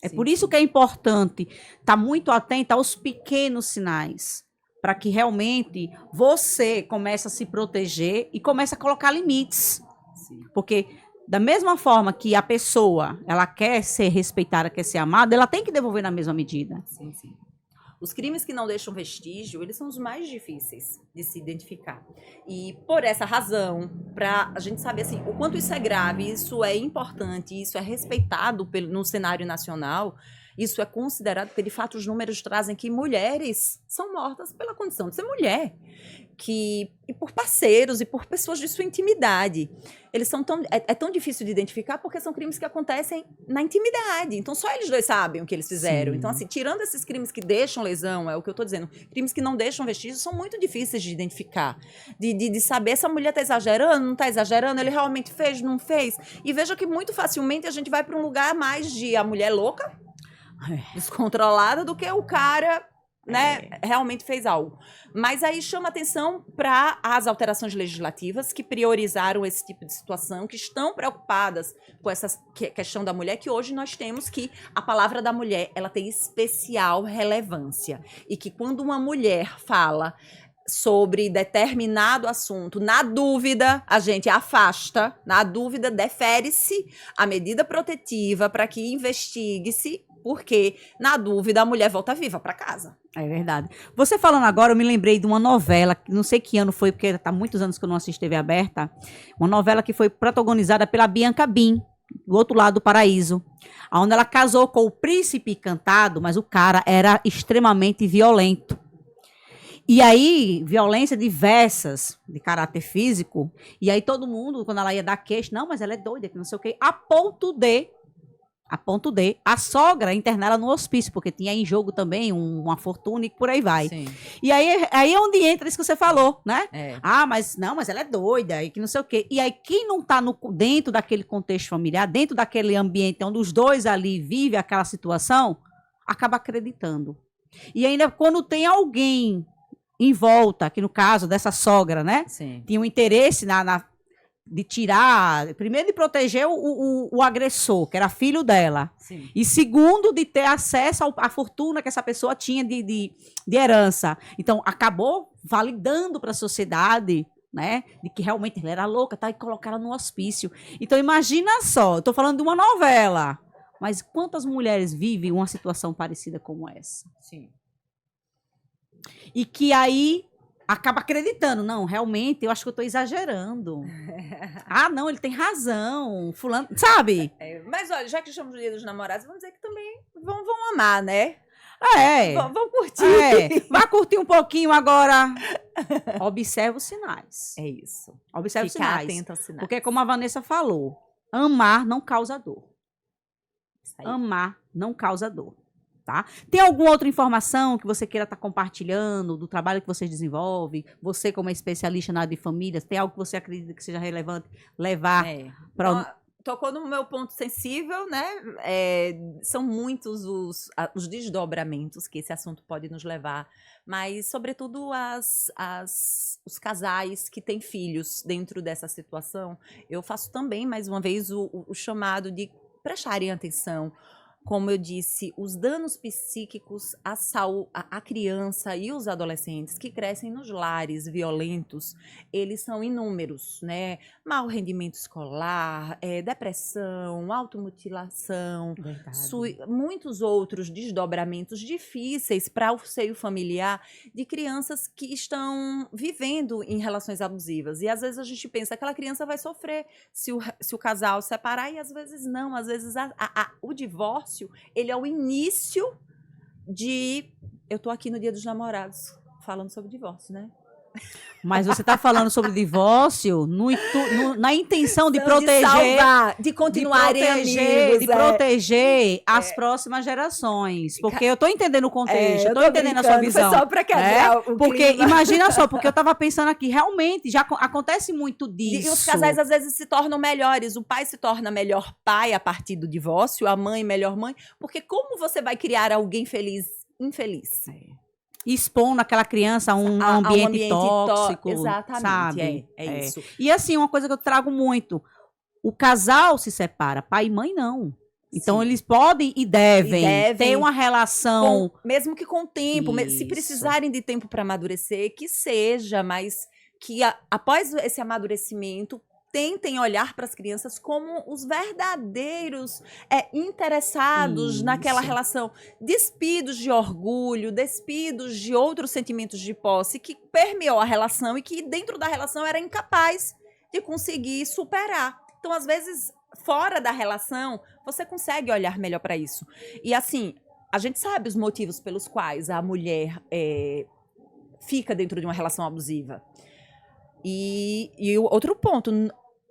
É por isso que é importante estar muito atento aos pequenos sinais, para que realmente você comece a se proteger e comece a colocar limites. Sim. Porque da mesma forma que a pessoa, ela quer ser respeitada, quer ser amada, ela tem que devolver na mesma medida. Sim, sim. Os crimes que não deixam vestígio, eles são os mais difíceis de se identificar. E por essa razão, para a gente saber assim, o quanto isso é grave, isso é importante, isso é respeitado no cenário nacional, isso é considerado, porque de fato os números trazem que mulheres são mortas pela condição de ser mulher. E por parceiros e por pessoas de sua intimidade. Eles são tão difícil de identificar porque são crimes que acontecem na intimidade. Então só eles dois sabem o que eles fizeram. Sim. Então assim, tirando esses crimes que deixam lesão, é o que eu estou dizendo, crimes que não deixam vestígios são muito difíceis de identificar. De saber se a mulher está exagerando, não está exagerando, ele realmente fez, não fez. E veja que muito facilmente a gente vai para um lugar mais de a mulher louca, descontrolada, do que o cara né, realmente fez algo. Mas aí chama atenção para as alterações legislativas que priorizaram esse tipo de situação, que estão preocupadas com essa questão da mulher, que hoje nós temos que a palavra da mulher, ela tem especial relevância. E que quando uma mulher fala sobre determinado assunto, na dúvida, a gente afasta, na dúvida, defere-se a medida protetiva para que investigue-se, porque, na dúvida, a mulher volta viva para casa. É verdade. Você falando agora, eu me lembrei de uma novela, não sei que ano foi, porque tá muitos anos que eu não assisto TV aberta, uma novela que foi protagonizada pela Bianca Bin, do outro lado do paraíso, onde ela casou com o príncipe encantado, mas o cara era extremamente violento. E aí, violência diversas, de caráter físico, e aí todo mundo, quando ela ia dar queixa, não, mas ela é doida, que não sei o quê, a ponto de a sogra internar ela no hospício, porque tinha em jogo também uma fortuna e por aí vai. Sim. E aí é onde entra isso que você falou, né? É. Ah, mas ela é doida, e que não sei o quê. E aí quem não tá dentro daquele contexto familiar, dentro daquele ambiente onde os dois ali vivem aquela situação, acaba acreditando. E ainda quando tem alguém em volta, que no caso dessa sogra, né? Sim. Tinha um interesse de tirar, primeiro de proteger o agressor, que era filho dela. Sim. E segundo, de ter acesso à fortuna que essa pessoa tinha de herança. Então, acabou validando para a sociedade, né? De que realmente ela era louca, tá? E colocaram no hospício. Então, imagina só, eu tô falando de uma novela. Mas quantas mulheres vivem uma situação parecida como essa? Sim. E que aí acaba acreditando. Não, realmente, eu acho que eu tô exagerando. Ah, não, ele tem razão. Fulano, sabe? Mas olha, já que estamos no Dia dos Namorados, vamos dizer que também vão amar, né? Vão curtir. Vai curtir um pouquinho agora. Observa os sinais. É isso. Observa os Ficar sinais. atento aos sinais. Porque como a Vanessa falou, amar não causa dor. Isso aí. Amar não causa dor. Tá? Tem alguma outra informação que você queira estar compartilhando do trabalho que vocês desenvolvem? Você, como especialista na área de famílias, tem algo que você acredita que seja relevante levar para... Tocou no meu ponto sensível, né? São muitos os desdobramentos que esse assunto pode nos levar, mas, sobretudo, os casais que têm filhos dentro dessa situação. Eu faço também, mais uma vez, o chamado de prestarem atenção. Como eu disse, os danos psíquicos à criança e os adolescentes que crescem nos lares violentos, eles são inúmeros, né? Mau rendimento escolar, depressão, automutilação, muitos outros desdobramentos difíceis para o seio familiar de crianças que estão vivendo em relações abusivas. E às vezes a gente pensa que aquela criança vai sofrer se o casal separar, e às vezes não. Às vezes o divórcio, ele é o início de... Eu tô aqui no Dia dos Namorados falando sobre divórcio, né? Mas você está falando sobre divórcio na intenção de proteger, de salvar, de continuarem amigos, de proteger as próximas gerações. Porque eu estou entendendo o contexto, eu estou entendendo a sua visão. Foi só para quebrar o porque clima. imagina só, porque eu estava pensando aqui, realmente já acontece muito disso. E os casais às vezes se tornam melhores. O pai se torna melhor pai a partir do divórcio, a mãe melhor mãe, porque como você vai criar alguém feliz, infeliz? Expondo aquela criança a um ambiente tóxico. Exatamente, sabe? É isso. E assim, uma coisa que eu trago muito, o casal se separa, pai e mãe não. Então, eles podem e devem ter uma relação... mesmo que com tempo, se Isso. precisarem de tempo para amadurecer, que seja, mas que após esse amadurecimento, tentem olhar para as crianças como os verdadeiros interessados naquela relação, despidos de orgulho, despidos de outros sentimentos de posse que permeou a relação e que dentro da relação era incapaz de conseguir superar. Então, às vezes, fora da relação, você consegue olhar melhor para isso. E assim, a gente sabe os motivos pelos quais a mulher fica dentro de uma relação abusiva. E outro ponto...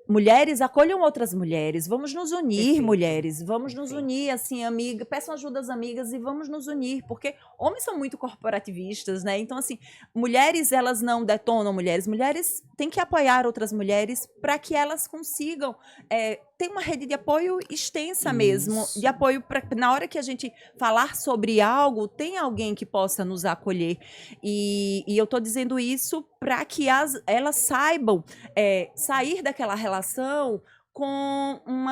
Mulheres, acolham outras mulheres, vamos nos unir, Perfeito. Mulheres, vamos nos unir, assim, amiga, peçam ajuda às amigas e vamos nos unir, porque homens são muito corporativistas, né? Então, assim, mulheres, elas não detonam mulheres têm que apoiar outras mulheres para que elas consigam ter uma rede de apoio extensa mesmo, de apoio para na hora que a gente falar sobre algo, tem alguém que possa nos acolher. E eu estou dizendo isso para que elas saibam sair daquela relação com um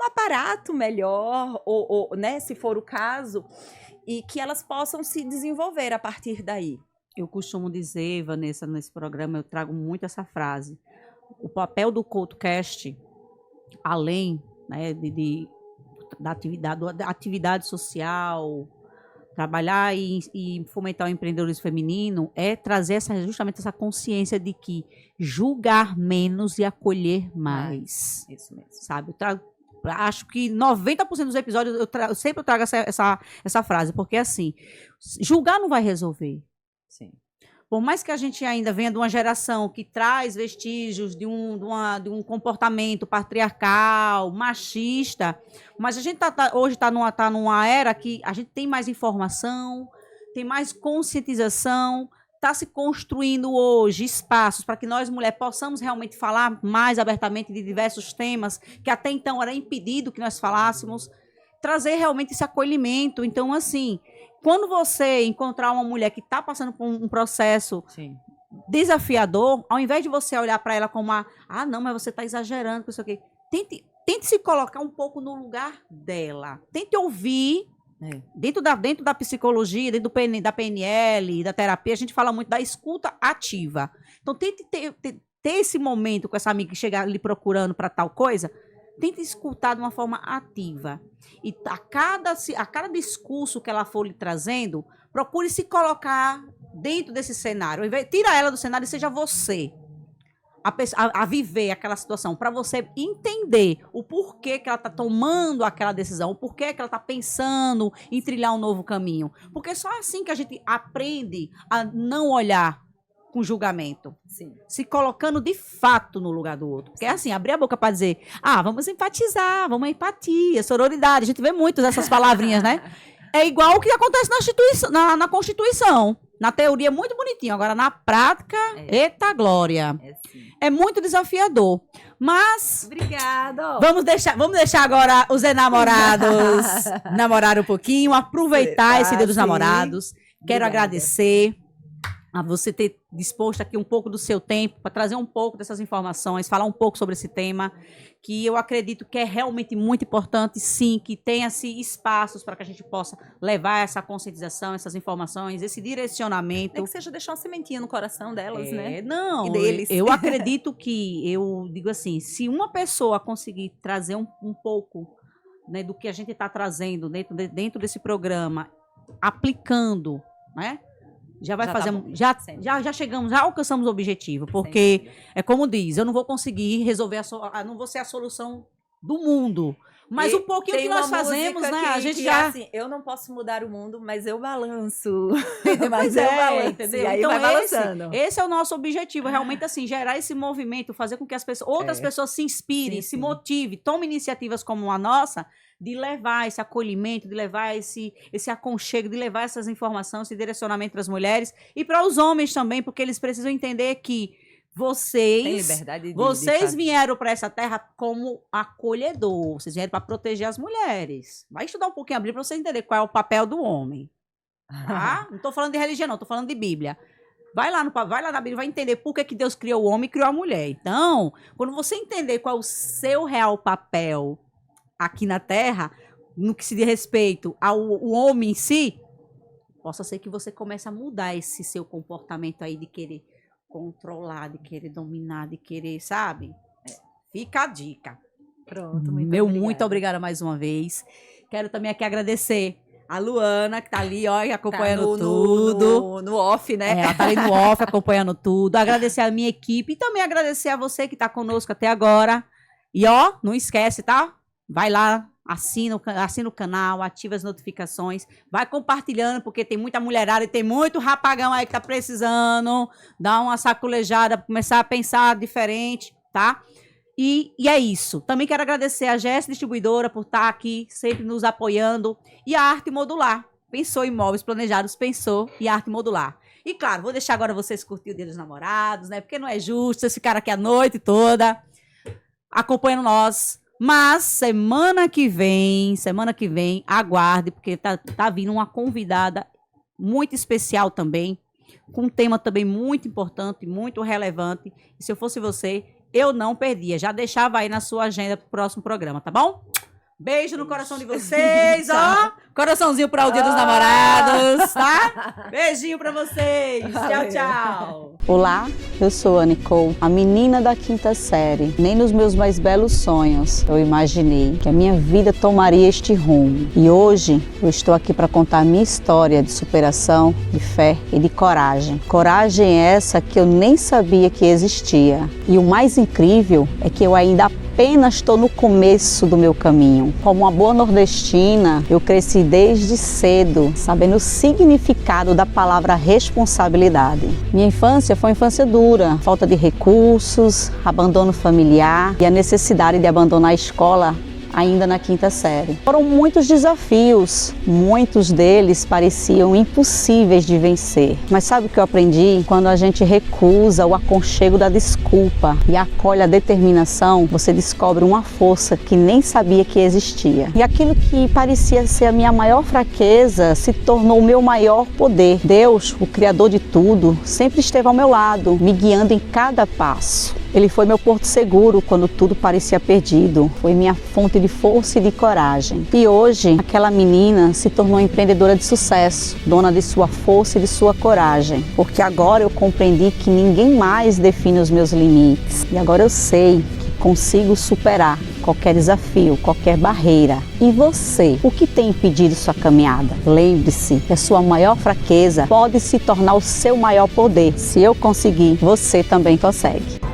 aparato melhor, ou né, se for o caso, e que elas possam se desenvolver a partir daí. Eu costumo dizer, Vanessa, nesse programa, eu trago muito essa frase. O papel do CoutoCast, além, né, da atividade social, trabalhar e fomentar o empreendedorismo feminino, é trazer justamente essa consciência de que julgar menos e acolher mais. Isso mesmo. Sabe? Acho que 90% dos episódios eu sempre trago essa frase, porque assim, julgar não vai resolver. Sim. Por mais que a gente ainda venha de uma geração que traz vestígios de um comportamento patriarcal, machista, mas a gente hoje está numa era que a gente tem mais informação, tem mais conscientização, está se construindo hoje espaços para que nós, mulheres, possamos realmente falar mais abertamente de diversos temas que até então era impedido que nós falássemos, trazer realmente esse acolhimento. Então, assim, quando você encontrar uma mulher que está passando por um processo desafiador, ao invés de você olhar para ela como não, mas você está exagerando, não sei o quê, tente se colocar um pouco no lugar dela. Tente ouvir. Dentro da psicologia, dentro da PNL, da terapia, a gente fala muito da escuta ativa. Então, tente ter esse momento com essa amiga que chega lhe procurando para tal coisa, tente escutar de uma forma ativa. E a cada discurso que ela for lhe trazendo, procure se colocar dentro desse cenário. Tira ela do cenário e seja você a viver aquela situação, para você entender o porquê que ela está tomando aquela decisão, o porquê que ela está pensando em trilhar um novo caminho. Porque só assim que a gente aprende a não olhar com julgamento. Sim. Se colocando de fato no lugar do outro. Porque é assim, abrir a boca para dizer, vamos empatizar, vamos empatia, sororidade. A gente vê muito dessas palavrinhas, né? É igual o que acontece na Constituição. Na teoria é muito bonitinho, agora na prática, eita glória. É muito desafiador. Mas obrigada. Vamos deixar agora os enamorados namorar um pouquinho, aproveitar esse Dia dos Namorados. Quero agradecer a você ter disposto aqui um pouco do seu tempo para trazer um pouco dessas informações, falar um pouco sobre esse tema, que eu acredito que é realmente muito importante, sim, que tenha-se espaços para que a gente possa levar essa conscientização, essas informações, esse direcionamento. É que seja deixar uma sementinha no coração delas, né? Não, e deles. Eu acredito eu digo assim, se uma pessoa conseguir trazer um pouco, né, do que a gente está trazendo dentro desse programa, aplicando, né? Já vai fazer. Já chegamos, já alcançamos o objetivo. Porque, é como diz, eu não vou conseguir resolver não vou ser a solução do mundo. Mas o pouquinho que nós fazemos, né? A gente já. Assim, eu não posso mudar o mundo, mas eu balanço. Mas eu balanço. Entendeu? E aí então, vai balançando. Esse é o nosso objetivo, realmente, assim, gerar esse movimento, fazer com que outras pessoas se inspirem, se motivem, tomem iniciativas como a nossa, de levar esse acolhimento, de levar esse aconchego, de levar essas informações, esse direcionamento para as mulheres e para os homens também, porque eles precisam entender que vocês vieram para essa terra como acolhedor, vocês vieram para proteger as mulheres. Vai estudar um pouquinho a Bíblia para você entender qual é o papel do homem. Tá? Não estou falando de religião, não, estou falando de Bíblia. Vai lá na Bíblia, vai entender por que Deus criou o homem e criou a mulher. Então, quando você entender qual é o seu real papel aqui na Terra, no que se diz respeito ao homem em si, possa ser que você comece a mudar esse seu comportamento aí de querer controlar, de querer dominar, de querer, sabe? Fica a dica. Pronto, muito obrigada mais uma vez. Quero também aqui agradecer a Luana, que tá ali, ó, acompanhando tudo. No off, né? Ela tá ali no off, acompanhando tudo. Agradecer a minha equipe e também agradecer a você que tá conosco até agora. E, ó, não esquece, tá? Vai lá, assina o canal, ativa as notificações, vai compartilhando, porque tem muita mulherada e tem muito rapagão aí que tá precisando dar uma sacolejada, começar a pensar diferente, tá? E é isso. Também quero agradecer a GS Distribuidora por estar aqui, sempre nos apoiando, e a Arte Modular. Pensou em imóveis planejados, pensou em Arte Modular. E claro, vou deixar agora vocês curtir o Dia dos Namorados, né? Porque não é justo vocês ficarem aqui a noite toda. acompanhando nós. Mas semana que vem, aguarde, porque tá vindo uma convidada muito especial também, com um tema também muito importante, muito relevante. E se eu fosse você, eu não perdia. Já deixava aí na sua agenda pro próximo programa, tá bom? Beijo no coração de vocês, ó. Coraçãozinho para o Dia dos Namorados, tá? Beijinho para vocês. Tchau, tchau. Olá, eu sou a Nicole, a menina da quinta série. Nem nos meus mais belos sonhos eu imaginei que a minha vida tomaria este rumo. E hoje eu estou aqui para contar a minha história de superação, de fé e de coragem. Coragem essa que eu nem sabia que existia. E o mais incrível é que eu ainda apenas estou no começo do meu caminho. Como uma boa nordestina, eu cresci desde cedo, sabendo o significado da palavra responsabilidade. Minha infância foi uma infância dura, falta de recursos, abandono familiar e a necessidade de abandonar a escola ainda na quinta série. Foram muitos desafios, muitos deles pareciam impossíveis de vencer. Mas sabe o que eu aprendi? Quando a gente recusa o aconchego da desculpa e acolhe a determinação, você descobre uma força que nem sabia que existia. E aquilo que parecia ser a minha maior fraqueza se tornou o meu maior poder. Deus, o Criador de tudo, sempre esteve ao meu lado, me guiando em cada passo. Ele foi meu porto seguro quando tudo parecia perdido. Foi minha fonte de força e de coragem. E hoje, aquela menina se tornou empreendedora de sucesso, dona de sua força e de sua coragem. Porque agora eu compreendi que ninguém mais define os meus limites. E agora eu sei que consigo superar qualquer desafio, qualquer barreira. E você, o que tem impedido sua caminhada? Lembre-se que a sua maior fraqueza pode se tornar o seu maior poder. Se eu conseguir, você também consegue.